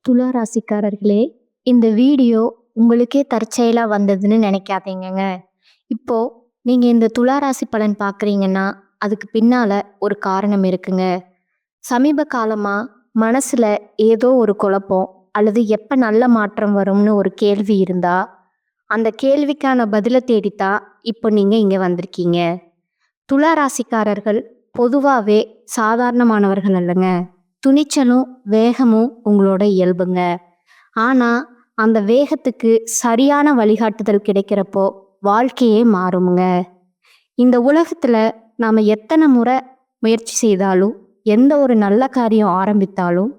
துலா ராசிக்காரர்களே, இந்த வீடியோ உங்களுக்கே தற்செயலா வந்ததுன்னு நினைக்காதீங்கங்க. இப்போ நீங்க இந்த துலா ராசி பலன் பார்க்குறீங்கன்னா, அதுக்கு பின்னால ஒரு காரணம் இருக்குங்க. சமீப காலமா மனசுல ஏதோ ஒரு குழப்பம் அல்லது எப்ப நல்ல மாற்றம் வரும்னு ஒரு கேள்வி இருந்தா, அந்த கேள்விக்கான பதில தேடித்தான் இப்போ நீங்க இங்க வந்திருக்கீங்க. துலா ராசிக்காரர்கள் பொதுவாவே சாதாரணமானவர்கள் அல்லங்க. துணிச்சலும், வேகமும் உங்களோட இயல்புங்க. ஆனா, அந்த வேகத்துக்கு சரியான வழிகாட்டுதல் கிடைக்கிறப்போ, வாழ்க்கையே மாறுமுங்க. இந்த உலகத்துல நாம எத்தனை முறை முயற்சி செய்தாலும், எந்த ஒரு நல்ல காரியம் ஆரம்பித்தாலும்,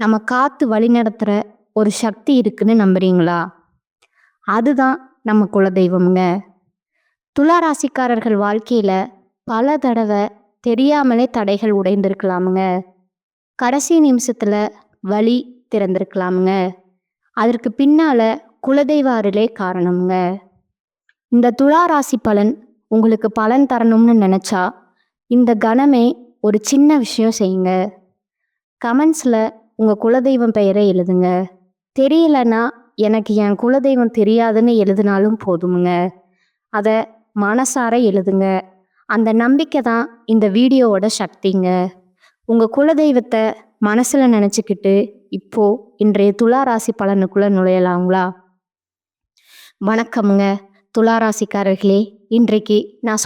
நம்ம காத்து வழிநடத்துற ஒரு சக்தி இருக்குன்னு நம்புறீங்களா? அதுதான் நம்ம குலதெய்வம்ங்க. துலா ராசிக்காரர்கள் வாழ்க்கையில பல தடவை தெரியாமலே தடைகள் உடைந்திருக்கலாமுங்க. கடைசி நிமிஷத்துல வழி திறந்திருக்கலாமுங்க. அதற்கு பின்னால குலதெய்வ அருளே காரணம்ங்க. இந்த துலா ராசி பலன் உங்களுக்கு பலன் தரணும்னு நினைச்சா இந்த கணமே ஒரு சின்ன விஷயம் செய்யுங்க. கமெண்ட்ஸ்ல உங்க குலதெய்வம் பெயரை எழுதுங்க. தெரியலன்னா எனக்கு என் குலதெய்வம் தெரியாதுன்னு எழுதினாலும் போதுமுங்க. அதை மனசார எழுதுங்க. அந்த நம்பிக்கை தான் இந்த வீடியோவோட சக்திங்க. உங்க குலதெய்வத்தை மனசுல நினைச்சுக்கிட்டு இப்போ இன்றைய துலா ராசி பலனுக்குள்ள நுழையலாங்களா? வணக்கம்ங்க துலா ராசிக்காரர்களே. இன்றைக்கு நான்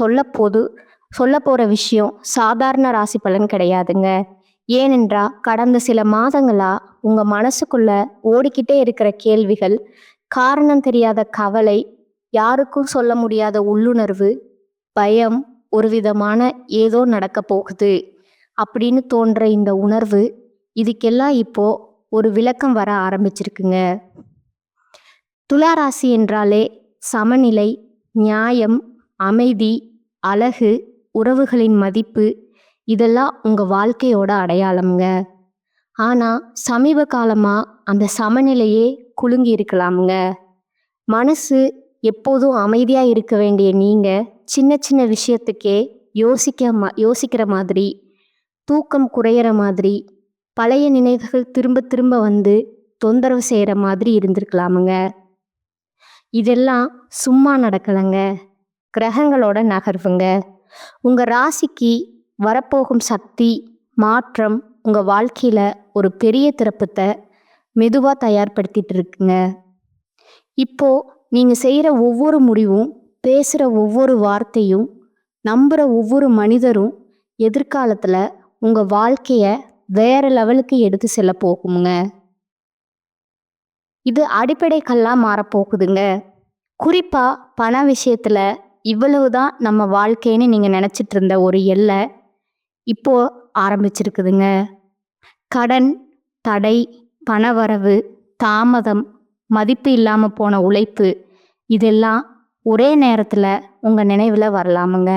சொல்ல போற விஷயம் சாதாரண ராசி பலன் கிடையாதுங்க. ஏனென்றா கடந்த சில மாதங்களா உங்க மனசுக்குள்ள ஓடிக்கிட்டே இருக்கிற கேள்விகள், காரணம் தெரியாத கவலை, யாருக்கும் சொல்ல முடியாத உள்ளுணர்வு, பயம், ஒரு விதமான ஏதோ நடக்க போகுது அப்படின்னு தோன்ற இந்த உணர்வு, இதுக்கெல்லாம் இப்போ ஒரு விளக்கம் வர ஆரம்பிச்சிருக்குங்க. துலா ராசி என்றாலே சமநிலை, நியாயம், அமைதி, அழகு, உறவுகளின் மதிப்பு, இதெல்லாம் உங்க வாழ்க்கையோட அடையாளம்ங்க. ஆனா சமீப காலமா அந்த சமநிலையே குலுங்கி இருக்கலாமுங்க. மனசு எப்போதும் அமைதியா இருக்க வேண்டிய நீங்க சின்ன சின்ன விஷயத்துக்கே யோசிக்கிற மாதிரி, தூக்கம் குறையிற மாதிரி, பழைய நினைவுகள் திரும்ப திரும்ப வந்து தொந்தரவு செய்கிற மாதிரி இருந்திருக்கலாமுங்க. இதெல்லாம் சும்மா நடக்கலைங்க. கிரகங்களோட நகர்வுங்க. உங்க ராசிக்கு வரப்போகும் சக்தி, மாற்றம் உங்க வாழ்க்கையில ஒரு பெரிய திருப்பத்தை மெதுவா தயார்படுத்திட்டு இருக்குங்க. இப்போ நீங்க செய்யற ஒவ்வொரு முடிவும், பேசுற ஒவ்வொரு வார்த்தையும், நம்புற ஒவ்வொரு மனிதரும் எதிர்காலத்துல உங்க வாழ்க்கைய வேற லெவலுக்கு எடுத்து செல்ல போகுங்க. இது அடிப்படை கல்லா மாறப்போகுதுங்க. குறிப்பா பண விஷயத்துல இவ்வளவுதான் நம்ம வாழ்க்கைன்னு நீங்க நினைச்சிட்டு இருந்த ஒரு எல்லை இப்போ ஆரம்பிச்சிருக்குதுங்க. கடன், தடை, பணவரவு, தாமதம், மதிப்பு இல்லாம போன உழைப்பு, இதெல்லாம் ஒரே நேரத்துல உங்க நினைவுல வரலாமுங்க.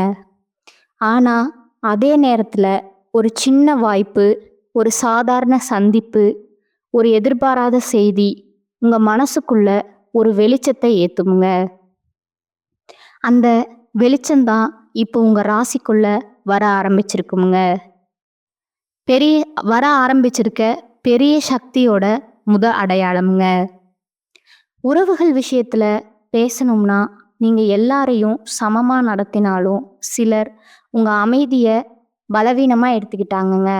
ஆனா அதே நேரத்துல ஒரு சின்ன வாய்ப்பு, ஒரு சாதாரண சந்திப்பு, ஒரு எதிர்பாராத செய்தி உங்க மனசுக்குள்ள ஒரு வெளிச்சத்தை ஏத்துமுங்க. அந்த வெளிச்சம்தான் இப்போ உங்க ராசிக்குள்ள வர ஆரம்பிச்சிருக்குமுங்க. வர ஆரம்பிச்சிருக்க பெரிய சக்தியோட அடையாளம்ங்க. உறவுகள் விஷயத்துல பேசணும்னா நீங்க எல்லாரையும் சமமா நடத்தினாலும் சிலர் உங்க அமைதிய பலவீனமா எடுத்துக்கிட்டாங்கங்க.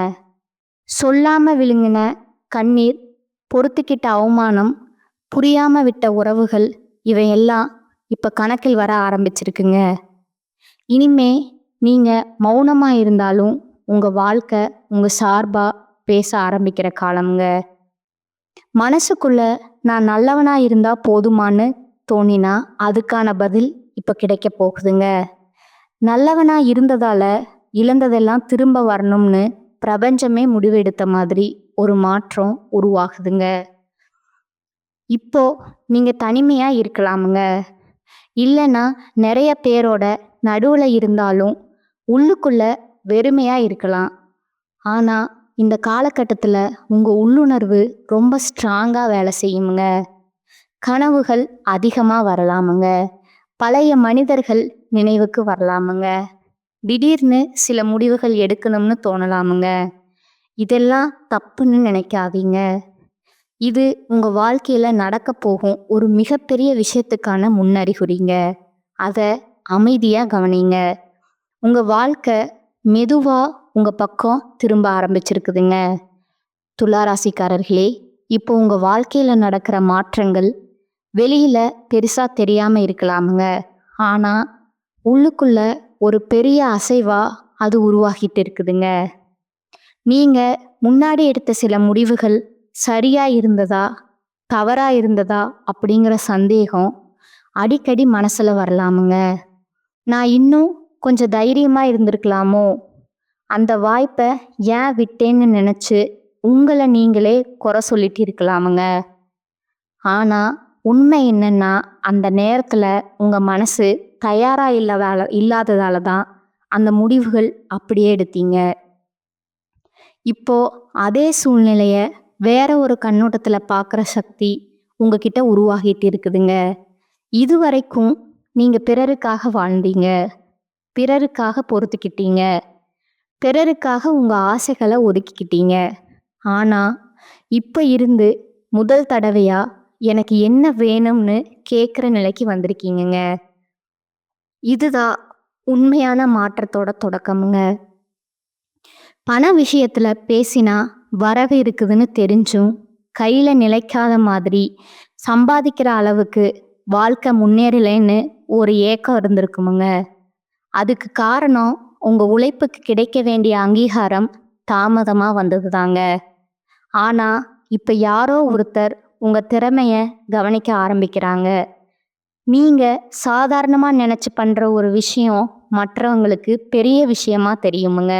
சொல்லாம விழுங்கின கண்ணீர், பொறுத்துக்கிட்ட அவமானம், புரியாம விட்ட உறவுகள், இவையெல்லாம் இப்ப கணக்கில் வர ஆரம்பிச்சிருக்குங்க. இனிமே நீங்க மௌனமா இருந்தாலும் உங்க வாழ்க்கை உங்க சார்பா பேச ஆரம்பிக்கிற காலம்ங்க. மனசுக்குள்ள நான் நல்லவனா இருந்தா போதுமான்னு தோணினா அதுக்கான பதில் இப்ப கிடைக்க போகுதுங்க. நல்லவனா இருந்ததால இழந்ததெல்லாம் திரும்ப வரணும்னு பிரபஞ்சமே முடிவெடுத்த மாதிரி ஒரு மாற்றம் உருவாகுதுங்க. இப்போ நீங்க தனிமையா இருக்கலாமுங்க. இல்லைன்னா நிறைய பேரோட நடுவுல இருந்தாலும் உள்ளுக்குள்ள வெறுமையா இருக்கலாம். ஆனா இந்த காலகட்டத்துல உங்க உள்ளுணர்வு ரொம்ப ஸ்ட்ராங்கா வேலை செய்யுமுங்க. கனவுகள் அதிகமா வரலாமுங்க. பழைய மனிதர்கள் நினைவுக்கு வரலாமுங்க. திடீர்னு சில முடிவுகள் எடுக்கணும்னு தோணலாமுங்க. இதெல்லாம் தப்புன்னு நினைக்காதீங்க. இது உங்க வாழ்க்கையில நடக்க போகும் ஒரு மிகப்பெரிய விஷயத்துக்கான முன்னறிகுறிங்க. அத அமைதியா கவனிங்க. உங்க வாழ்க்கை மெதுவா உங்க பக்கம் திரும்ப ஆரம்பிச்சிருக்குதுங்க. துலா ராசிக்காரர்களே, இப்போ உங்க வாழ்க்கையில நடக்கிற மாற்றங்கள் வெளியில பெருசா தெரியாம இருக்கலாமுங்க. ஆனா உள்ளுக்குள்ள ஒரு பெரிய அசைவா அது உருவாகிட்டு இருக்குதுங்க. நீங்க முன்னாடி எடுத்த சில முடிவுகள் சரியா இருந்ததா, தவறா இருந்ததா அப்படிங்கிற சந்தேகம் அடிக்கடி மனசுல வரலாமுங்க. நான் இன்னும் கொஞ்சம் தைரியமா இருந்திருக்கலாமோ, அந்த வாய்ப்பை ஏன் விட்டேன்னு நினைச்சு உங்களை நீங்களே குறை சொல்லிட்டு இருக்கலாமுங்க. ஆனா உண்மை என்னன்னா, அந்த நேரத்துல உங்க மனசு தயாரா இல்லாததால தான் அந்த முடிவுகள் அப்படியே எடுத்தீங்க. இப்போ அதே சூழ்நிலைய வேற ஒரு கண்ணோட்டத்துல பார்க்குற சக்தி உங்ககிட்ட உருவாகிட்டு இருக்குதுங்க. இதுவரைக்கும் நீங்க பிறருக்காக வாழ்ந்தீங்க, பிறருக்காக பொறுத்துக்கிட்டீங்க, பிறருக்காக உங்க ஆசைகளை ஒதுக்கிக்கிட்டீங்க. ஆனா இப்ப இருந்து முதல் தடவையா எனக்கு என்ன வேணும்னு கேட்குற நிலைக்கு வந்திருக்கீங்கங்க. இதுதான் உண்மையான மாற்றத்தோட தொடக்கமுங்க. பண விஷயத்துல பேசினா வரவு இருக்குதுன்னு தெரிஞ்சும் கையில நிலைக்காத மாதிரி சம்பாதிக்கிற அளவுக்கு வாழ்க்கை முன்னேறலைன்னு ஒரு ஏக்கம் இருந்திருக்குமுங்க. அதுக்கு காரணம் உங்க உழைப்புக்கு கிடைக்க வேண்டிய அங்கீகாரம் தாமதமா வந்ததுதாங்க. ஆனா இப்ப யாரோ ஒருத்தர் உங்க திறமைய கவனிக்க ஆரம்பிக்கிறாங்க. நீங்க சாதாரணமா நினைச்சு பண்ற ஒரு விஷயம் மற்றவங்களுக்கு பெரிய விஷயமா தெரியுமுங்க.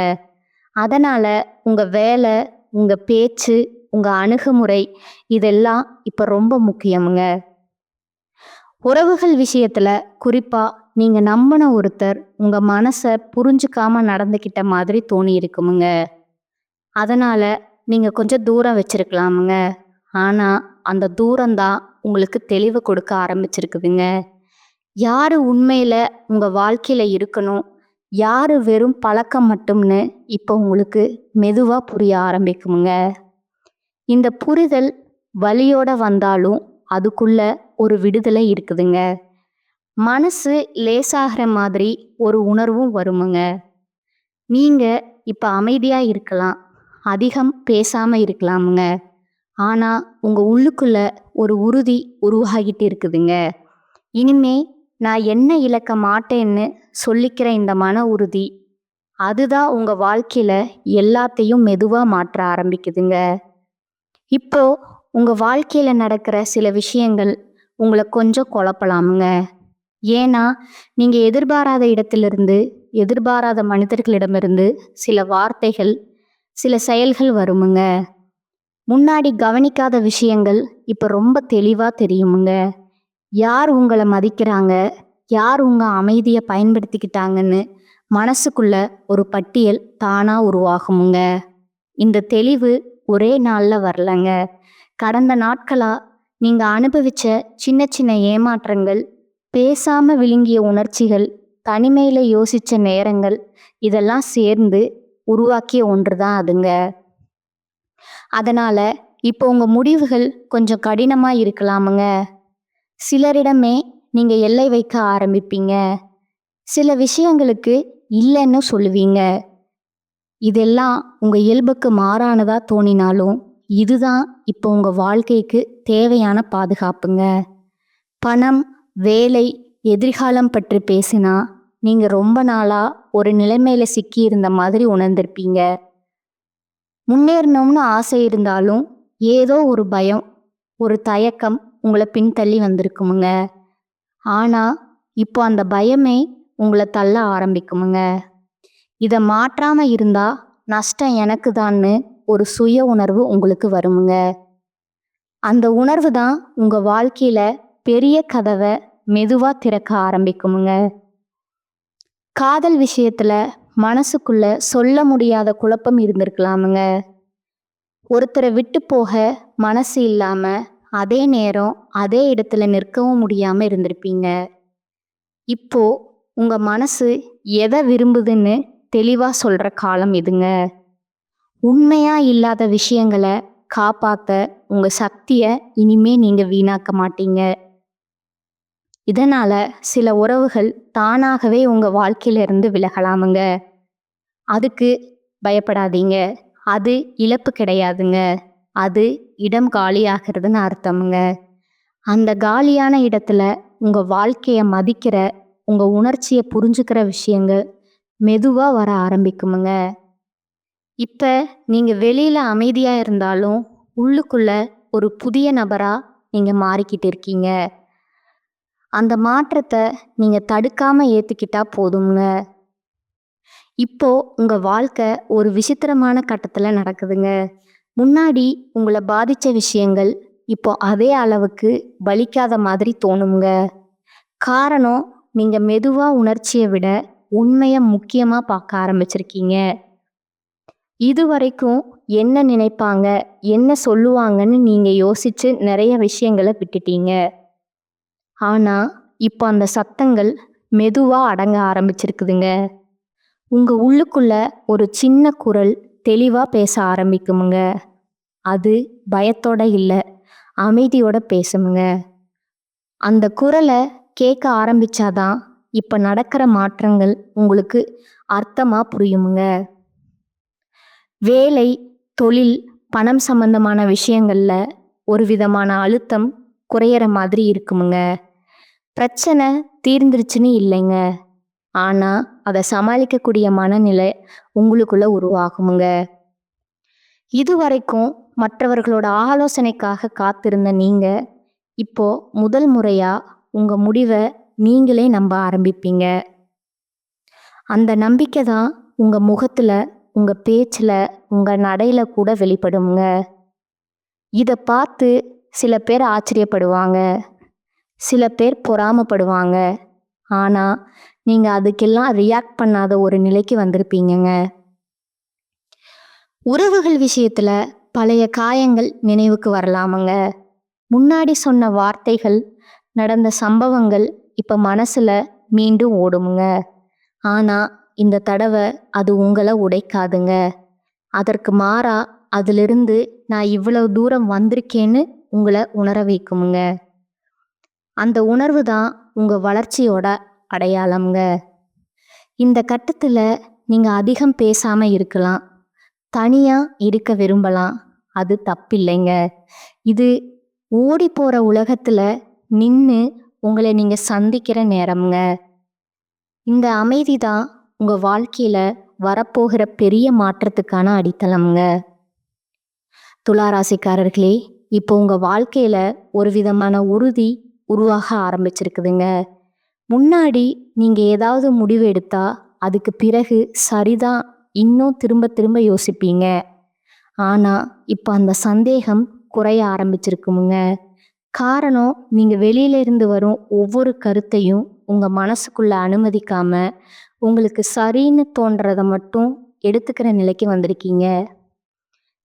அதனால உங்க வேலை, உங்க பேச்சு, உங்க அணுகுமுறை இதெல்லாம் இப்ப ரொம்ப முக்கியமுங்க. உறவுகள் விஷயத்துல குறிப்பா நீங்க நம்பின ஒருத்தர் உங்க மனசை புரிஞ்சுக்காம நடந்துக்கிட்ட மாதிரி தோணி இருக்குமுங்க. அதனால நீங்க கொஞ்சம் தூரம் வச்சிருக்கலாமுங்க. ஆனா அந்த தூரம்தான் உங்களுக்கு தெளிவு கொடுக்க ஆரம்பிச்சிருக்குதுங்க. யாரு உண்மையில உங்க வாழ்க்கையில இருக்கணும், யாரு வெறும் பழக்கம் மட்டும்னு இப்போ உங்களுக்கு மெதுவா புரிய ஆரம்பிக்குமுங்க. இந்த புரிதல் வலியோட வந்தாலும் அதுக்குள்ள ஒரு விடுதலை இருக்குதுங்க. மனசு லேசாகிற மாதிரி ஒரு உணர்வும் வருமுங்க. நீங்க இப்ப அமைதியா இருக்கலாம், அதிகம் பேசாம இருக்கலாமுங்க. ஆனா உங்க உள்ளுக்குள்ள ஒரு உறுதி உருவாகிட்டு இருக்குதுங்க. இனிமே நான் என்ன இழக்க மாட்டேன்னு சொல்லிக்கிற இந்த மன உறுதி அதுதான் உங்க வாழ்க்கையில எல்லாத்தையும் மெதுவா மாற்ற ஆரம்பிக்குதுங்க. இப்போ உங்க வாழ்க்கையில நடக்கிற சில விஷயங்கள் உங்களை கொஞ்சம் குழப்பலாமுங்க. ஏன்னா நீங்க எதிர்பாராத இடத்திலிருந்து, எதிர்பாராத மனிதர்களிடமிருந்து சில வார்த்தைகள், சில செயல்கள் வருமுங்க. முன்னாடி கவனிக்காத விஷயங்கள் இப்ப ரொம்ப தெளிவா தெரியுமுங்க. யார் உங்களை மதிக்கிறாங்க, யார் உங்க அமைதியை பயன்படுத்திக்கிட்டாங்கன்னு மனசுக்குள்ள ஒரு பட்டியல் தானா உருவாகுமுங்க. இந்த தெளிவு ஒரே நாள்ல வரலங்க. கடந்த நாட்களா நீங்க அனுபவிச்ச சின்ன சின்ன ஏமாற்றங்கள், பேசாம விழுங்கிய உணர்ச்சிகள், தனிமையில யோசிச்ச நேரங்கள் இதெல்லாம் சேர்ந்து உருவாக்கிய ஒன்றுதான் அதுங்க. அதனால இப்போ உங்க முடிவுகள் கொஞ்சம் கடினமா இருக்கலாமுங்க. சிலரிடமே நீங்க எல்லை வைக்க ஆரம்பிப்பீங்க. சில விஷயங்களுக்கு இல்லைன்னு சொல்லுவீங்க. இதெல்லாம் உங்க இயல்புக்கு மாறானதா தோணினாலும் இதுதான் இப்போ உங்க வாழ்க்கைக்கு தேவையான பாதுகாப்புங்க. பணம், வேலை, எதிர்காலம் பற்றி பேசினா நீங்க ரொம்ப நாளா ஒரு நிலைமையில சிக்கி இருந்த மாதிரி உணர்ந்திருப்பீங்க. முன்னேறணும்னு ஆசை இருந்தாலும் ஏதோ ஒரு பயம், ஒரு தயக்கம் உங்களை பின்தள்ளி வந்திருக்குமுங்க. ஆனா இப்போ அந்த பயமே உங்களை தள்ள ஆரம்பிக்குமுங்க. இதை மாற்றாம இருந்தா நஷ்டம் எனக்கு தான்னு ஒரு சுய உணர்வு உங்களுக்கு வருமுங்க. அந்த உணர்வு தான் உங்க வாழ்க்கையில பெரிய கதவை மெதுவா திறக்க ஆரம்பிக்குமுங்க. காதல் விஷயத்துல மனசுக்குள்ள சொல்ல முடியாத குழப்பம் இருந்திருக்கலாமுங்க. ஒருத்தரை விட்டு போக மனசு இல்லாம அதே நேரம் அதே இடத்துல நிற்கவும் முடியாம இருந்திருப்பீங்க. இப்போ உங்க மனசு எதை விரும்புதுன்னு தெளிவா சொல்ற காலம் இதுங்க. உண்மையா இல்லாத விஷயங்களை காப்பாத்த உங்க சக்திய இனிமே நீங்க வீணாக்க மாட்டீங்க. இதனால சில உறவுகள் தானாகவே உங்க வாழ்க்கையில இருந்து விலகலாமுங்க. அதுக்கு பயப்படாதீங்க. அது இழப்பு கிடையாதுங்க. அது இடம் காலியாகிறதுன்னு அர்த்தமுங்க. அந்த காலியான இடத்துல உங்க வாழ்க்கைய மதிக்கிற, உங்க உணர்ச்சிய புரிஞ்சுக்கிற விஷயங்கள் மெதுவா வர ஆரம்பிக்குமுங்க. இப்ப நீங்க வெளியில அமைதியா இருந்தாலும், உள்ளுக்குள்ள ஒரு புதிய நபரா நீங்க மாறிக்கிட்டு இருக்கீங்க. அந்த மாற்றத்த நீங்க தடுக்காம ஏத்துக்கிட்டா போதுங்க. இப்போ உங்க வாழ்க்கை ஒரு விசித்திரமான கட்டத்துல நடக்குதுங்க. முன்னாடி உங்கள பாதிச்ச விஷயங்கள் இப்போ அதே அளவுக்கு வலிக்காத மாதிரி தோணுங்க. காரணம், நீங்க மெதுவா உணர்ச்சிய விட உண்மைய முக்கியமா பார்க்க ஆரம்பிச்சிருக்கீங்க. இதுவரைக்கும் என்ன நினைப்பாங்க, என்ன சொல்லுவாங்கன்னு நீங்க யோசிச்சு நிறைய விஷயங்கள விட்டுட்டீங்க. ஆனா இப்போ அந்த சத்தங்கள் மெதுவா அடங்க ஆரம்பிச்சிருக்குதுங்க. உங்க உள்ளுக்குள்ள ஒரு சின்ன குரல் தெளிவா பேச ஆரம்பிக்குமுங்க. அது பயத்தோட இல்ல, அமைதியோட பேசுமுங்க. அந்த குரலை கேட்க ஆரம்பிச்சாதான் இப்ப நடக்கிற மாற்றங்கள் உங்களுக்கு அர்த்தமா புரியுமுங்க. வேலை, தொழில், பணம் சம்பந்தமான விஷயங்கள்ல ஒரு விதமான அழுத்தம் குறையிற மாதிரி இருக்குமுங்க. பிரச்சனை தீர்ந்துருச்சுன்னு இல்லைங்க. ஆனா அதை சமாளிக்கக்கூடிய மனநிலை உங்களுக்குள்ள உருவாகுமுங்க. இதுவரைக்கும் மற்றவர்களோட ஆலோசனைக்காக காத்திருந்த நீங்க இப்போ முதல் முறையா உங்க முடிவை நீங்களே நம்ப ஆரம்பிப்பீங்க. அந்த நம்பிக்கை தான் உங்க முகத்துல, உங்க பேச்சுல, உங்க நடையில கூட வெளிப்படுங்க. இதை பார்த்து சில பேர் ஆச்சரியப்படுவாங்க, சில பேர் பொறாமப்படுவாங்க. ஆனா நீங்க அதுக்கெல்லாம் ரியாக்ட் பண்ணாத ஒரு நிலைக்கு வந்திருப்பீங்கங்க. உறவுகள் விஷயத்துல பழைய காயங்கள் நினைவுக்கு வரலாமுங்க. முன்னாடி சொன்ன வார்த்தைகள், நடந்த சம்பவங்கள் இப்ப மனசுல மீண்டும் ஓடுமுங்க. ஆனா இந்த தடவை அது உங்களை உடைக்காதுங்க. அதற்கு மாறா அதிலிருந்து நான் இவ்வளவு தூரம் வந்திருக்கேன்னு உங்களை உணர வைக்குமுங்க. அந்த உணர்வு தான் உங்க வளர்ச்சியோட அடையாளம்ங்க. இந்த கட்டத்துல நீங்க அதிகம் பேசாம இருக்கலாம், தனியா இருக்க விரும்பலாம். அது தப்பில்லைங்க. இது ஓடி போற உலகத்துல நின்னு உங்களை நீங்க சந்திக்கிற நேரம்ங்க. இந்த அமைதி தான் உங்க வாழ்க்கையில வரப்போகிற பெரிய மாற்றத்துக்கான அடித்தளம்ங்க. துளாராசிக்காரர்களே, இப்போ உங்க வாழ்க்கையில ஒரு விதமான உறுதி உருவாக ஆரம்பிச்சிருக்குதுங்க. முன்னாடி நீங்க ஏதாவது முடிவு எடுத்தா அதுக்கு பிறகு சரிதான் இன்னும் திரும்ப திரும்ப யோசிப்பீங்க. ஆனா இப்ப அந்த சந்தேகம் குறைய ஆரம்பிச்சிருக்குமுங்க. காரணம், நீங்க வெளியில இருந்து வரும் ஒவ்வொரு கருத்தையும் உங்க மனசுக்குள்ள அனுமதிக்காம உங்களுக்கு சரின்னு தோன்றத மட்டும் எடுத்துக்கிற நிலைக்கு வந்திருக்கீங்க.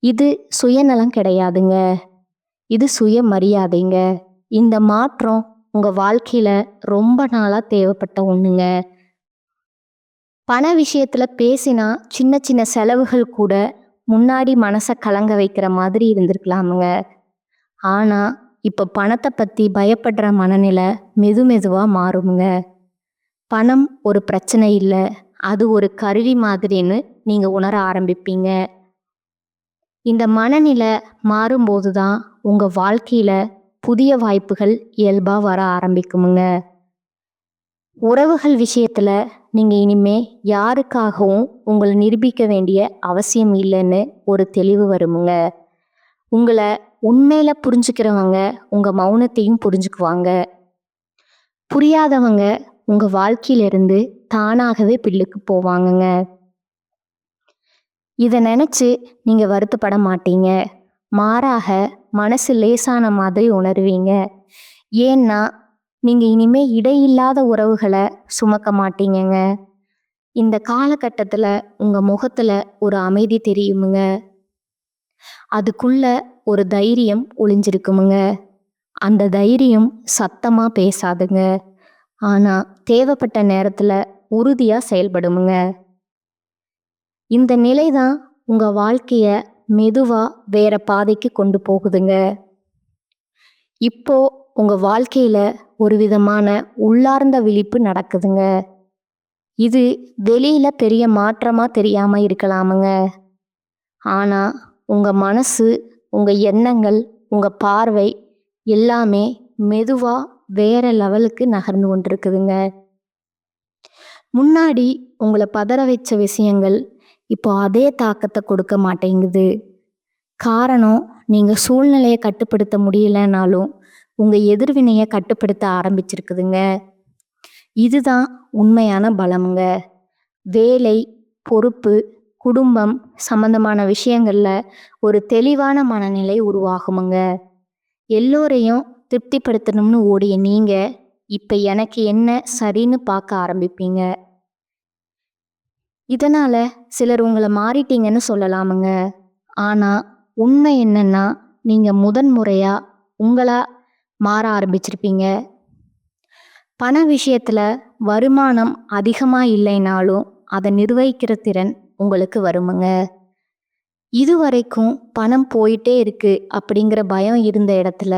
இது சுயநலம் கிடையாதுங்க, இது சுயமரியாதைங்க. இந்த மாற்றம் உங்க வாழ்க்கையில ரொம்ப நாளா தேவைப்பட்ட ஒண்ணுங்க. பண விஷயத்துல பேசினா சின்ன சின்ன செலவுகள் கூட முன்னாடி மனசை கலங்க வைக்கிற மாதிரி இருந்திருக்கலாமுங்க. ஆனா இப்ப பணத்தை பத்தி பயப்படுற மனநிலை மெதுவா மாறுமுங்க. பணம் ஒரு பிரச்சனை இல்லை, அது ஒரு கருவி மாதிரின்னு நீங்க உணர ஆரம்பிப்பீங்க. இந்த மனநிலை மாறும்போது தான் உங்க வாழ்க்கையில புதிய வாய்ப்புகள் இயல்பா வர ஆரம்பிக்குமுங்க. உறவுகள் விஷயத்துல நீங்க இனிமே யாருக்காகவும் உங்களை நிரூபிக்க வேண்டிய அவசியம் இல்லைன்னு ஒரு தெளிவு வருமுங்க. உங்களை உண்மையில புரிஞ்சுக்கிறவங்க உங்க மௌனத்தையும் புரிஞ்சுக்குவாங்க. புரியாதவங்க உங்க வாழ்க்கையிலிருந்து தானாகவே பில்லுக்கு போவாங்கங்க. இதை நினைச்சு நீங்க வருத்தப்பட மாட்டீங்க. மாறாக மனசு லேசான மாதிரி உணர்வீங்க. ஏன்னா நீங்க இனிமே இடையில்லாத உறவுகளை சுமக்க மாட்டீங்கங்க. இந்த காலகட்டத்துல உங்க முகத்துல ஒரு அமைதி தெரியுமுங்க. அதுக்குள்ள ஒரு தைரியம் ஒளிஞ்சிருக்குமுங்க. அந்த தைரியம் சத்தமா பேசாதுங்க, ஆனா தேவைப்பட்ட நேரத்துல உறுதியா செயல்படுமுங்க. இந்த நிலைதான் உங்க வாழ்க்கைய மெதுவா வேற பாதைக்கு கொண்டு போகுதுங்க. இப்போ உங்க வாழ்க்கையில ஒரு விதமான உள்ளார்ந்த விழிப்பு நடக்குதுங்க. இது வெளியில பெரிய மாற்றமா தெரியாம இருக்கலாமுங்க. ஆனா உங்க மனசு, உங்க எண்ணங்கள், உங்க பார்வை எல்லாமே மெதுவா வேற லெவலுக்கு நகர்ந்து கொண்டிருக்குதுங்க. முன்னாடி உங்கள பதற வச்ச விஷயங்கள் இப்போ அதே தாக்கத்த கொடுக்க மாட்டேங்குது. காரணம், நீங்க சூழ்நிலைய கட்டுப்படுத்த முடியலனாலும் உங்க எதிர்வினைய கட்டுப்படுத்த ஆரம்பிச்சிருக்குதுங்க. இதுதான் உண்மையான பலமுங்க. வேலை, பொறுப்பு, குடும்பம் சம்பந்தமான விஷயங்கள்ல ஒரு தெளிவான மனநிலை உருவாகுமுங்க. எல்லோரையும் திருப்திப்படுத்தணும்னு ஓடிய நீங்க இப்ப எனக்கு என்ன சரின்னு பார்க்க ஆரம்பிப்பீங்க. இதனால சிலர் உங்கள மாறிட்டீங்கன்னு சொல்லலாமுங்க. ஆனா உண்மை என்னன்னா, நீங்க முதன்முறையா உங்களா மாற ஆரம்பிச்சிருப்பீங்க. பண விஷயத்துல வருமானம் அதிகமா இல்லைனாலும் அதை நிர்வகிக்கிற திறன் உங்களுக்கு வருமுங்க. இதுவரைக்கும் பணம் போயிட்டே இருக்கு அப்படிங்கிற பயம் இருந்த இடத்துல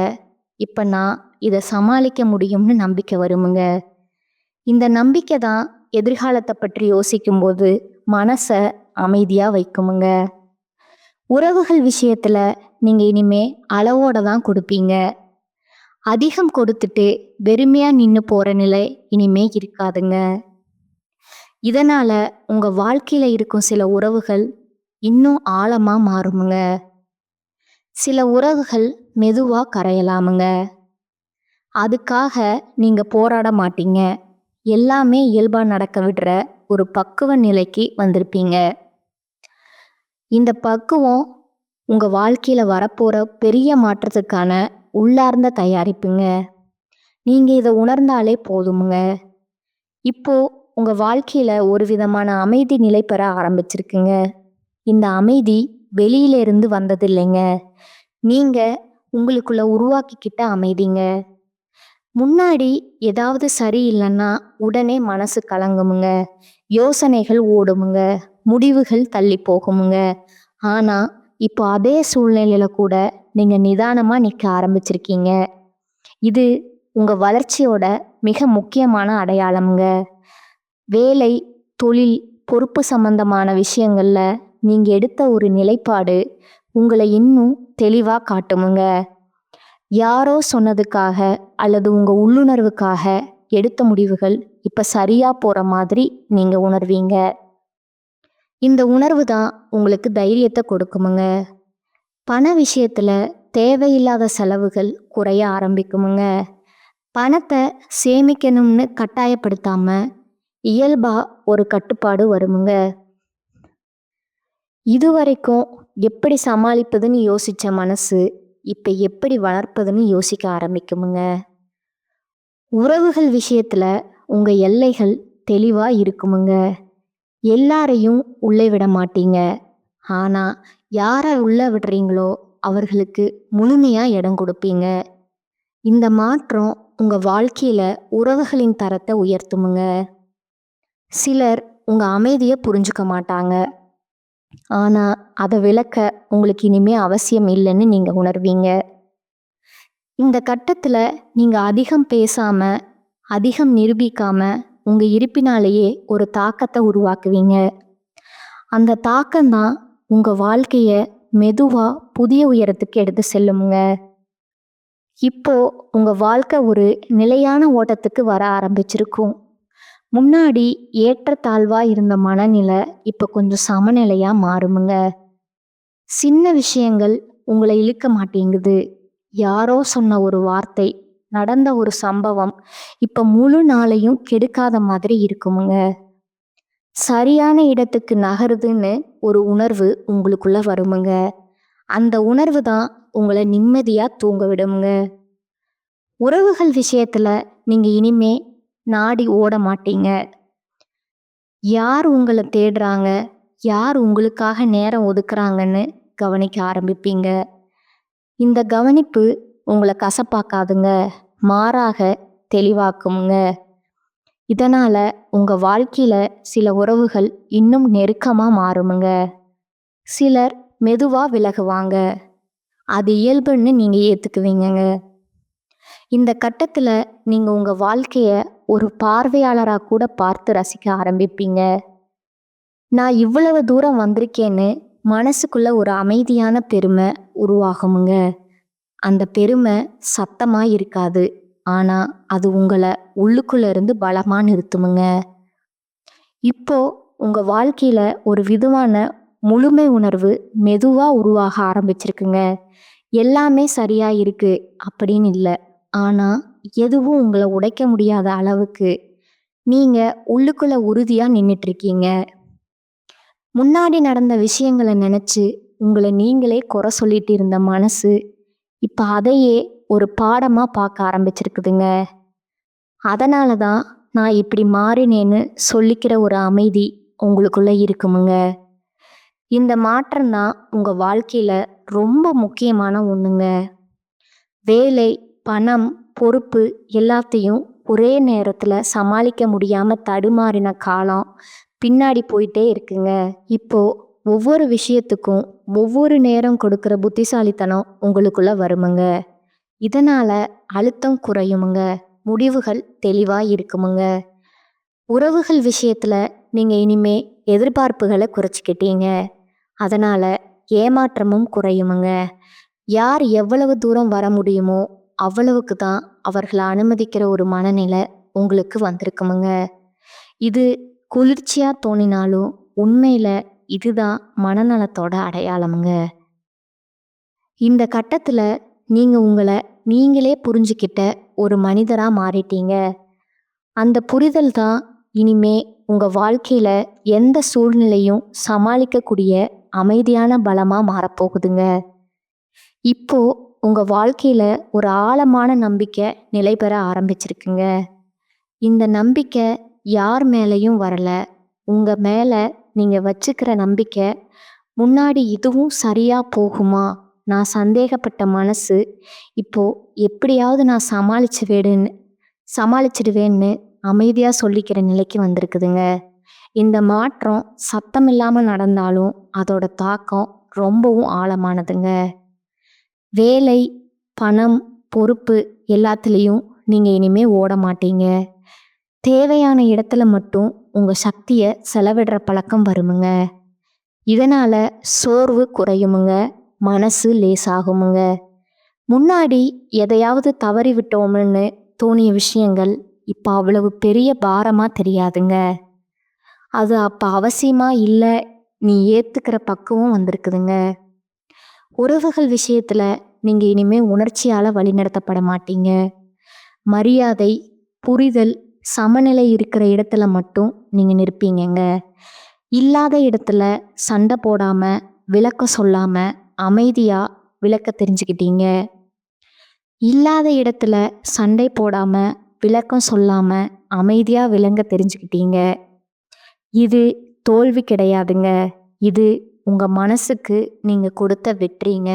இப்ப நான் இதை சமாளிக்க முடியும்னு நம்பிக்கை வருமுங்க. இந்த நம்பிக்கை தான் எதிர்காலத்தை பற்றி யோசிக்கும்போது மனசை அமைதியா வைக்குமுங்க. உறவுகள் விஷயத்துல நீங்க இனிமே அளவோட தான் கொடுப்பீங்க. அதிகம் கொடுத்துட்டு வெறுமையா நின்னு போற நிலை இனிமே இருக்காதுங்க. இதனால உங்க வாழ்க்கையில இருக்கும் சில உறவுகள் இன்னும் ஆழமா மாறுமுங்க. சில உறவுகள் மெதுவா கரையலாமுங்க. அதுக்காக நீங்க போராட மாட்டீங்க. எல்லாமே இயல்பா நடக்க விடுற ஒரு பக்குவ நிலைக்கு வந்திருப்பீங்க. இந்த பக்குவம் உங்க வாழ்க்கையில வரப்போற பெரிய மாற்றத்துக்கான உள்ளார்ந்த தயாரிப்புங்க. நீங்க இதை உணர்ந்தாலே போதுமுங்க. இப்போ உங்க வாழ்க்கையில ஒரு விதமான அமைதி நிலை பெற ஆரம்பிச்சிருக்குங்க. இந்த அமைதி வெளியில இருந்து வந்தது இல்லைங்க. நீங்க உங்களுக்குள்ள உருவாக்கிக்கிட்ட அமைதிங்க. முன்னாடி ஏதாவது சரியில்லைன்னா உடனே மனசு கலங்குமுங்க. யோசனைகள் ஓடுமுங்க. முடிவுகள் தள்ளி போகுமுங்க. ஆனா இப்போ அதே சூழ்நிலையில கூட நீங்க நிதானமா நிற்க ஆரம்பிச்சிருக்கீங்க. இது உங்க வளர்ச்சியோட மிக முக்கியமான அடையாளமுங்க. வேலை, தொழில், பொறுப்பு சம்பந்தமான விஷயங்கள்ல நீங்க எடுத்த ஒரு நிலைப்பாடு உங்களை இன்னும் தெளிவா காட்டுமுங்க. யாரோ சொன்னதுக்காக அல்லது உங்க உள்ளுணர்வுக்காக எடுத்த முடிவுகள் இப்ப சரியா போற மாதிரி நீங்க உணர்வீங்க. இந்த உணர்வு தான் உங்களுக்கு தைரியத்தை கொடுக்குமுங்க. பண விஷயத்துல தேவையில்லாத செலவுகள் குறைய ஆரம்பிக்குமுங்க. பணத்தை சேமிக்கணும்னு கட்டாயப்படுத்தாம இயல்பா ஒரு கட்டுப்பாடு வருமுங்க. இதுவரைக்கும் எப்படி சமாளிப்பதுன்னு யோசிச்ச மனசு இப்ப எப்படி வளர்ப்பதுன்னு யோசிக்க ஆரம்பிக்குமுங்க. உறவுகள் விஷயத்துல உங்க எல்லைகள் தெளிவா இருக்குமுங்க. எல்லாரையும் உள்ளே விட மாட்டீங்க. ஆனா யாரை உள்ள விடுறீங்களோ அவர்களுக்கு முழுமையா இடம் கொடுப்பீங்க. இந்த மாற்றம் உங்க வாழ்க்கையில உறவுகளின் தரத்தை உயர்த்துமுங்க. சிலர் உங்க அமைதியை புரிஞ்சுக்க மாட்டாங்க. ஆனா அதை விளக்க உங்களுக்கு இனிமே அவசியம் இல்லைன்னு நீங்க உணர்வீங்க. இந்த கட்டத்துல நீங்க அதிகம் பேசாம, அதிகம் நிரூபிக்காம உங்க இருப்பினாலேயே ஒரு தாக்கத்தை உருவாக்குவீங்க. அந்த தாக்கம்தான் உங்க வாழ்க்கைய மெதுவா புதிய உயரத்துக்கு எடுத்து செல்லுமுங்க. இப்போ உங்க வாழ்க்கை ஒரு நிலையான ஓட்டத்துக்கு வர ஆரம்பிச்சிருக்கும். முன்னாடி ஏற்றத்தாழ்வா இருந்த மனநிலை இப்ப கொஞ்சம் சமநிலையா மாறுமுங்க. சின்ன விஷயங்கள் உங்களை இழுக்க மாட்டேங்குது. யாரோ சொன்ன ஒரு வார்த்தை, நடந்த ஒரு சம்பவம் இப்ப முழு நாளையும் கெடுக்காத மாதிரி இருக்குமுங்க. சரியான இடத்துக்கு நகருதுன்னு ஒரு உணர்வு உங்களுக்குள்ள வருமுங்க. அந்த உணர்வு தான் உங்களை நிம்மதியா தூங்க விடுமுங்க. உறவுகள் விஷயத்துல நீங்க இனிமே நாடி ஓட மாட்டீங்க. யார் உங்களை தேடுறாங்க, யார் உங்களுக்காக நேரம் ஒதுக்குறாங்கன்னு கவனிக்க ஆரம்பிப்பீங்க. இந்த கவனிப்பு உங்களை கசப்பாக்காதுங்க, மாறாக தெளிவாக்குமுங்க. இதனால உங்க வாழ்க்கையில சில உறவுகள் இன்னும் நெருக்கமா மாறுமுங்க. சிலர் மெதுவா விலகுவாங்க. அது இயல்புன்னு நீங்க ஏத்துக்குவீங்கங்க. இந்த கட்டத்துல நீங்க உங்க வாழ்க்கைய ஒரு பார்வையாளரா கூட பார்த்து ரசிக்க ஆரம்பிப்பீங்க. நான் இவ்வளவு தூரம் வந்திருக்கேன்னு மனசுக்குள்ள ஒரு அமைதியான பெருமை உருவாகுமுங்க. அந்த பெருமை சத்தமா இருக்காது. ஆனா அது உங்களை உள்ளுக்குள்ள இருந்து பலமா நிறுத்துமுங்க. இப்போ உங்க வாழ்க்கையில ஒரு விதமான முழுமை உணர்வு மெதுவா உருவாக ஆரம்பிச்சிருக்குங்க. எல்லாமே சரியா இருக்கு அப்படின்னு இல்ல. ஆனா எதுவும் உங்களை உடைக்க முடியாத அளவுக்கு நீங்க உள்ளுக்குள்ள உறுதியா நின்னுட்டு இருக்கீங்க. முன்னாடி நடந்த விஷயங்களை நினைச்சு உங்களை நீங்களே குறை சொல்லிட்டு இருந்த மனசு இப்ப அதையே ஒரு பாடமா பார்க்க ஆரம்பிச்சிருக்குதுங்க. அதனால தான் நான் இப்படி மாறினேன்னு சொல்லிக்கிற ஒரு அமைதி உங்களுக்குள்ள இருக்குமுங்க. இந்த மாற்றம் தான் உங்க வாழ்க்கையில ரொம்ப முக்கியமான ஒண்ணுங்க. வேலை, பணம், பொறுப்பு எல்லாத்தையும் ஒரே நேரத்துல சமாளிக்க முடியாம தடுமாறின காலம் பின்னாடி போயிட்டே இருக்குங்க. இப்போ ஒவ்வொரு விஷயத்துக்கும் ஒவ்வொரு நேரம் கொடுக்கிற புத்திசாலித்தனம் உங்களுக்குள்ள வருமுங்க. இதனால அழுத்தம் குறையுமுங்க. முடிவுகள் தெளிவா இருக்குமுங்க. உறவுகள் விஷயத்துல நீங்க இனிமே எதிர்பார்ப்புகளை குறைச்சிக்கிட்டீங்க. அதனால ஏமாற்றமும் குறையுமுங்க. யார் எவ்வளவு தூரம் வர முடியுமோ அவ்வளவுக்கு தான் அவர்களை அனுமதிக்கிற ஒரு மனநிலை உங்களுக்கு வந்திருக்குமுங்க. இது குளிர்ச்சியா தோணினாலும் உண்மையில இதுதான் மனநலத்தோட அடையாளமுங்க. இந்த கட்டத்துல நீங்க உங்களை நீங்களே புரிஞ்சுக்கிட்ட ஒரு மனிதரா மாறிட்டீங்க. அந்த புரிதல் தான் இனிமே உங்க வாழ்க்கையில எந்த சூழ்நிலையும் சமாளிக்கக்கூடிய அமைதியான பலமா மாறப்போகுதுங்க. இப்போ உங்க வாழ்க்கையில ஒரு ஆழமான நம்பிக்கை நிலை பெற ஆரம்பிச்சிருக்குங்க. இந்த நம்பிக்கை யார் மேலேயும் வரல. உங்க மேல நீங்க வச்சுக்கிற நம்பிக்கை முன்னாடி இதுவும் சரியா போகுமா, நான் சந்தேகப்பட்ட மனசு இப்போ எப்படியாவது நான் சமாளிச்சிடுவேன்னு அமைதியா சொல்லிக்கிற நிலைக்கு வந்திருக்குதுங்க. இந்த மாற்றம் சத்தம் இல்லாம நடந்தாலும் அதோட தாக்கம் ரொம்பவும் ஆழமானதுங்க. வேலை, பணம், பொறுப்பு எல்லாத்துலேயும் நீங்க இனிமே ஓட மாட்டீங்க. தேவையான இடத்துல மட்டும் உங்க சக்தியை செலவிடுற பழக்கம் வருமுங்க. இதனால சோர்வு குறையுமுங்க. மனசு லேசாகுமுங்க. முன்னாடி எதையாவது தவறி விட்டோம்னு தோணிய விஷயங்கள் இப்போ அவ்வளவு பெரிய பாரமா தெரியாதுங்க. அது அப்போ அவசியமா இல்லை, நீ ஏத்துக்கிற பக்குவம் வந்திருக்குதுங்க. உறவுகள் விஷயத்துல நீங்க இனிமே உணர்ச்சியால வழிநடத்தப்பட மாட்டீங்க. மரியாதை, புரிதல், சமநிலை இருக்கிற இடத்துல மட்டும் நீங்க நிற்பீங்கங்க. இல்லாத இடத்துல சண்டை போடாம, விளக்கம் சொல்லாம அமைதியா விளக்க தெரிஞ்சுக்கிட்டீங்க. இல்லாத இடத்துல சண்டை போடாம, விளக்கம் சொல்லாம அமைதியா விளங்க தெரிஞ்சுக்கிட்டீங்க. இது தோல்வி கிடையாதுங்க. இது உங்க மனசுக்கு நீங்க கொடுத்த வெற்றிங்க.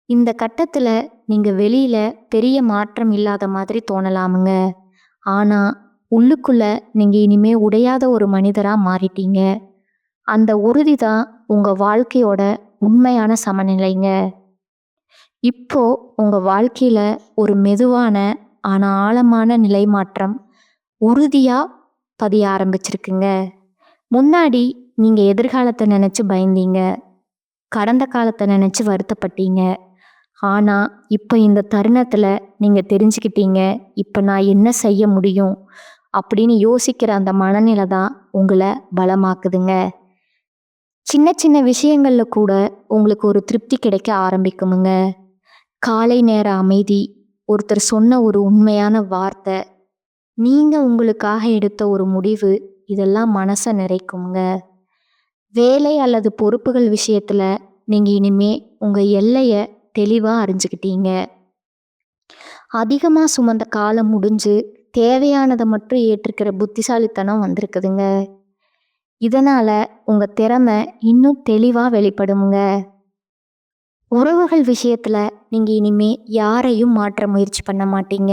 இந்த கட்டத்துல நீங்க வெளியில பெரிய மாற்றம் இல்லாத மாதிரி தோணலாமுங்க. ஆனா உள்ளுக்குள்ள நீங்க இனிமே உடையாத ஒரு மனிதரா மாறிட்டீங்க. அந்த உறுதி தான் உங்க வாழ்க்கையோட உண்மையான சமநிலைங்க. இப்போ உங்க வாழ்க்கையில ஒரு மெதுவான ஆனா ஆழமான நிலை மாற்றம் உறுதியா பதிய ஆரம்பிச்சிருக்குங்க. முன்னாடி நீங்க எதிர்காலத்தை நினைச்சு பயந்தீங்க. கடந்த காலத்தை நினைச்சு வருத்தப்பட்டீங்க. ஆனா இப்போ இந்த தருணத்துல நீங்க தெரிஞ்சுக்கிட்டீங்க, இப்ப நான் என்ன செய்ய முடியும் அப்படின்னு யோசிக்கிற அந்த மனநிலை தான் உங்களை பலமாக்குதுங்க. சின்ன சின்ன விஷயங்கள்ல கூட உங்களுக்கு ஒரு திருப்தி கிடைக்க ஆரம்பிக்குமுங்க. காலை நேர அமைதி, ஒருத்தர் சொன்ன ஒரு உண்மையான வார்த்தை, நீங்க உங்களுக்காக எடுத்த ஒரு முடிவு, இதெல்லாம் மனசை நிறைக்குங்க. வேலை அல்லது பொறுப்புகள் விஷயத்துல நீங்க இனிமே உங்க எல்லைய தெளிவா அறிஞ்சுக்கிட்டீங்க. அதிகமா சுமந்த காலம் முடிஞ்சு தேவையானதை மட்டும் ஏற்றுக்கிற புத்திசாலித்தனம் வந்திருக்குதுங்க. இதனால உங்க திறமை இன்னும் தெளிவா வெளிப்படுமுங்க. உறவுகள் விஷயத்துல நீங்க இனிமே யாரையும் மாற்ற முயற்சி பண்ண மாட்டீங்க.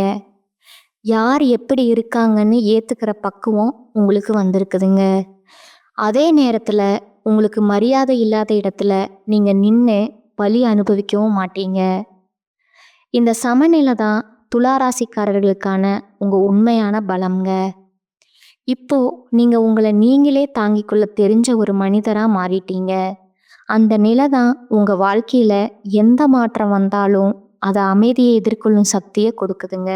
யார் எப்படி இருக்காங்கன்னு ஏத்துக்கிற பக்குவம் உங்களுக்கு வந்திருக்குதுங்க. அதே நேரத்துல உங்களுக்கு மரியாதை இல்லாத இடத்துல நீங்க நின்னு பழி அனுபவிக்கவும் மாட்டீங்க. இந்த சமநிலை தான் துளாராசிக்காரர்களுக்கான உங்க உண்மையான பலம்ங்க. இப்போ நீங்க உங்கள நீங்களே தாங்கிக் கொள்ள தெரிஞ்ச ஒரு மனிதரா மாறிட்டீங்க. அந்த நிலை தான் உங்க வாழ்க்கையில எந்த மாற்றம் வந்தாலும் அத அமைதியை எதிர்கொள்ளும் சக்திய கொடுக்குதுங்க.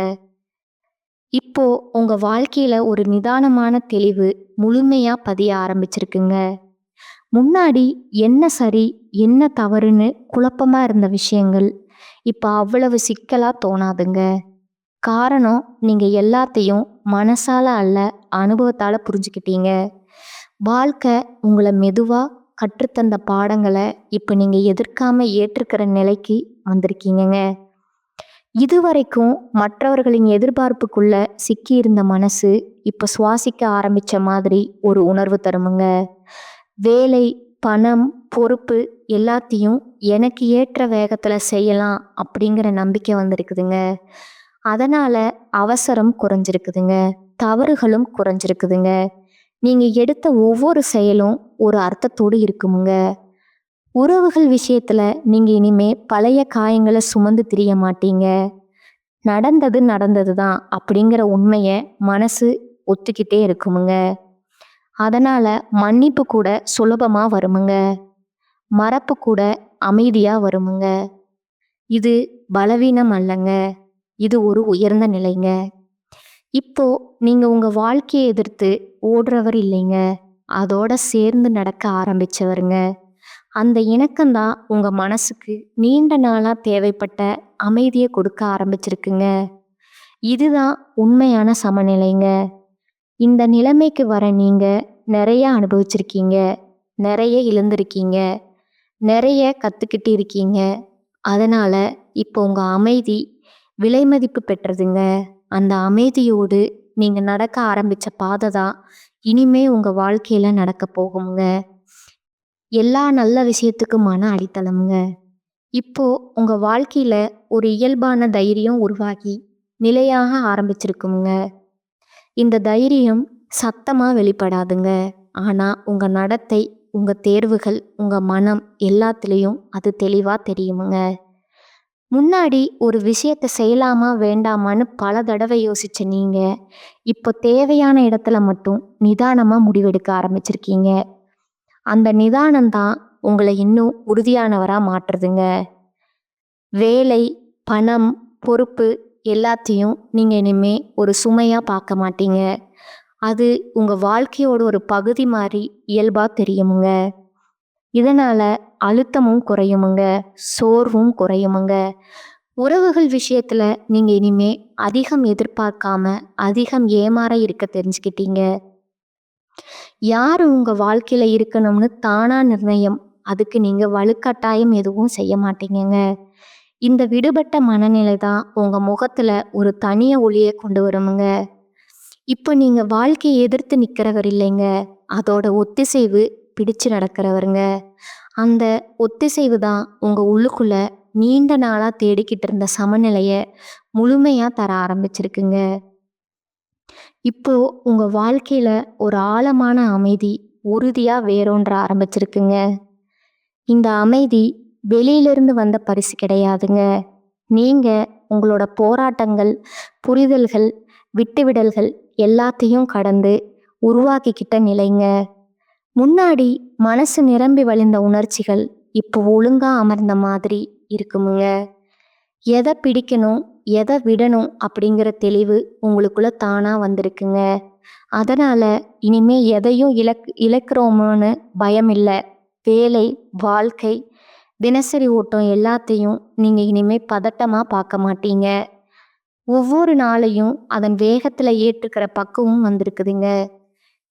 இப்போ உங்க வாழ்க்கையில ஒரு நிதானமான தெளிவு முழுமையா பதிய ஆரம்பிச்சிருக்குங்க. முன்னாடி என்ன சரி, என்ன தவறுன்னு குழப்பமா இருந்த விஷயங்கள் இப்ப அவ்வளவு சிக்கலா தோணாதுங்க. காரணம், நீங்க எல்லாத்தையும் மனசால அல்ல, அனுபவத்தால புரிஞ்சுக்கிட்டீங்க. வாழ்க்கை உங்கள மெதுவா கற்றுத்தந்த பாடங்களை இப்ப நீங்க எதிர்க்காம ஏற்றுக்கிற நிலைக்கு வந்திருக்கீங்கங்க. இதுவரைக்கும் மற்றவர்களின் எதிர்பார்ப்புக்குள்ள சிக்கியிருந்த மனசு இப்ப சுவாசிக்க ஆரம்பிச்ச மாதிரி ஒரு உணர்வு தருமுங்க. வேலை, பணம், பொறுப்பு எல்லாத்தையும் எனக்கு ஏற்ற வேகத்துல செய்யலாம் அப்படிங்கிற நம்பிக்கை வந்திருக்குதுங்க. அதனால அவசரம் குறைஞ்சிருக்குதுங்க, தவறுகளும் குறைஞ்சிருக்குதுங்க. நீங்க எடுத்த ஒவ்வொரு செயலும் ஒரு அர்த்தத்தோடு இருக்குமுங்க. உறவுகள் விஷயத்துல நீங்க இனிமே பழைய காயங்களை சுமந்து திரிய மாட்டீங்க. நடந்தது நடந்தது தான் அப்படிங்கிற உண்மைய மனசு ஒத்துக்கிட்டே இருக்குமுங்க. அதனால மன்னிப்பு கூட சுலபமா வருமுங்க. மறப்பு கூட அமைதியா வருமுங்க. இது பலவீனம் அல்லங்க, இது ஒரு உயர்ந்த நிலைங்க. இப்போ நீங்க உங்க வாழ்க்கையை எதிர்த்து ஓடுறவர் இல்லைங்க, அதோட சேர்ந்து நடக்க ஆரம்பிச்சவருங்க. அந்த இணக்கம்தான் உங்க மனசுக்கு நீண்ட நாளா தேவைப்பட்ட அமைதியை கொடுக்க ஆரம்பிச்சிருக்குங்க. இதுதான் உண்மையான சமநிலைங்க. இந்த நிலைமைக்கு வர நீங்க நிறைய அனுபவிச்சிருக்கீங்க, நிறைய இழந்திருக்கீங்க, நிறைய கத்துக்கிட்டு இருக்கீங்க. அதனால இப்போ உங்க அமைதி விலை மதிப்பு பெற்றதுங்க. அந்த அமைதியோடு நீங்க நடக்க ஆரம்பிச்ச பாதை தான் இனிமே உங்க வாழ்க்கையில நடக்க போகுங்க. எல்லா நல்ல விஷயத்துக்குமான அடித்தளம்ங்க. இப்போ உங்க வாழ்க்கையில ஒரு இயல்பான தைரியம் உருவாகி நிலையாக ஆரம்பிச்சிருக்குங்க. இந்த தைரியம் சத்தமா வெளிப்படாதுங்க. ஆனா உங்க நடத்தை, உங்க தேர்வுகள், உங்க மனம் எல்லாத்துலேயும் அது தெளிவா தெரியுமுங்க. முன்னாடி ஒரு விஷயத்த செய்யலாமா வேண்டாமான்னு பல தடவை யோசிச்ச நீங்க இப்போ தேவையான இடத்துல மட்டும் நிதானமா முடிவெடுக்க ஆரம்பிச்சிருக்கீங்க. அந்த நிதானம்தான் உங்களை இன்னும் உறுதியானவரா மாற்றுதுங்க. வேலை, பணம், பொறுப்பு எல்லாத்தையும் நீங்க இனிமே ஒரு சுமையா பார்க்க மாட்டீங்க. அது உங்க வாழ்க்கையோட ஒரு பகுதி மாதிரி இயல்பா தெரியுமுங்க. இதனால அழுத்தமும் குறையுமுங்க, சோர்வும் குறையுமுங்க. உறவுகள் விஷயத்துல நீங்க இனிமே அதிகம் எதிர்பார்க்காம அதிகம் ஏமாற இருக்க தெரிஞ்சுக்கிட்டீங்க. யாரு உங்க வாழ்க்கையில இருக்கணும்னு தானா நிர்ணயம், அதுக்கு நீங்க வலுக்கட்டாயம் எதுவும் செய்ய மாட்டீங்கங்க. இந்த விடுபட்ட மனநிலை தான் உங்க முகத்துல ஒரு தனிய ஒளியை கொண்டு வருமுங்க. இப்போ நீங்க வாழ்க்கையை எதிர்த்து நிக்கிறவர் இல்லைங்க, அதோட ஒத்திசைவு பிடிச்சு நடக்கிறவருங்க. அந்த ஒத்திசைவு தான் உங்க உள்ளுக்குள்ள நீண்ட நாளா தேடிக்கிட்டு இருந்த சமநிலைய முழுமையா தர ஆரம்பிச்சிருக்குங்க. இப்போ உங்க வாழ்க்கையில ஒரு ஆழமான அமைதி உறுதியா வேரூன்ற ஆரம்பிச்சிருக்குங்க. இந்த அமைதி வெளியிலிருந்து வந்த பரிசு கிடையாதுங்க. நீங்க உங்களோட போராட்டங்கள், புரிதல்கள், விட்டுவிடல்கள் எல்லாத்தையும் கடந்து உருவாக்கிக்கிட்ட நிலைங்க. முன்னாடி மனசு நிரம்பி வழிந்த உணர்ச்சிகள் இப்போ ஒழுங்கா அமர்ந்த மாதிரி இருக்குமுங்க. எதை பிடிக்கணும், எதை விடணும் அப்படிங்கிற தெளிவு உங்களுக்குள்ள தானா வந்திருக்குங்க. அதனால இனிமே எதையும் இழக்கிறோமோன்னு பயம் இல்லை. வேலை, வாழ்க்கை, தினசரி ஓட்டம் எல்லாத்தையும் நீங்க இனிமே பதட்டமா பார்க்க மாட்டீங்க. ஒவ்வொரு நாளையும் அதன் வேகத்துல ஏற்றுக்கிற பக்குவம் வந்திருக்குதுங்க.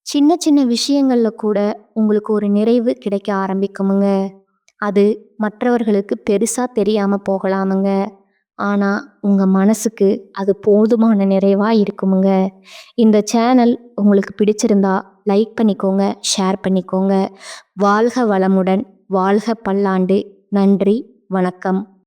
சின்ன சின்ன விஷயங்கள்ல கூட உங்களுக்கு ஒரு நிறைவு கிடைக்க ஆரம்பிக்குமுங்க. அது மற்றவர்களுக்கு பெருசா தெரியாம போகலாமுங்க. ஆனா உங்க மனசுக்கு அது போதுமான நிறைவா இருக்குமுங்க. இந்த சேனல் உங்களுக்கு பிடிச்சிருந்தா லைக் பண்ணிக்கோங்க, ஷேர் பண்ணிக்கோங்க. வாழ்க வளமுடன், வாழ்க பல்லாண்டு. நன்றி, வணக்கம்.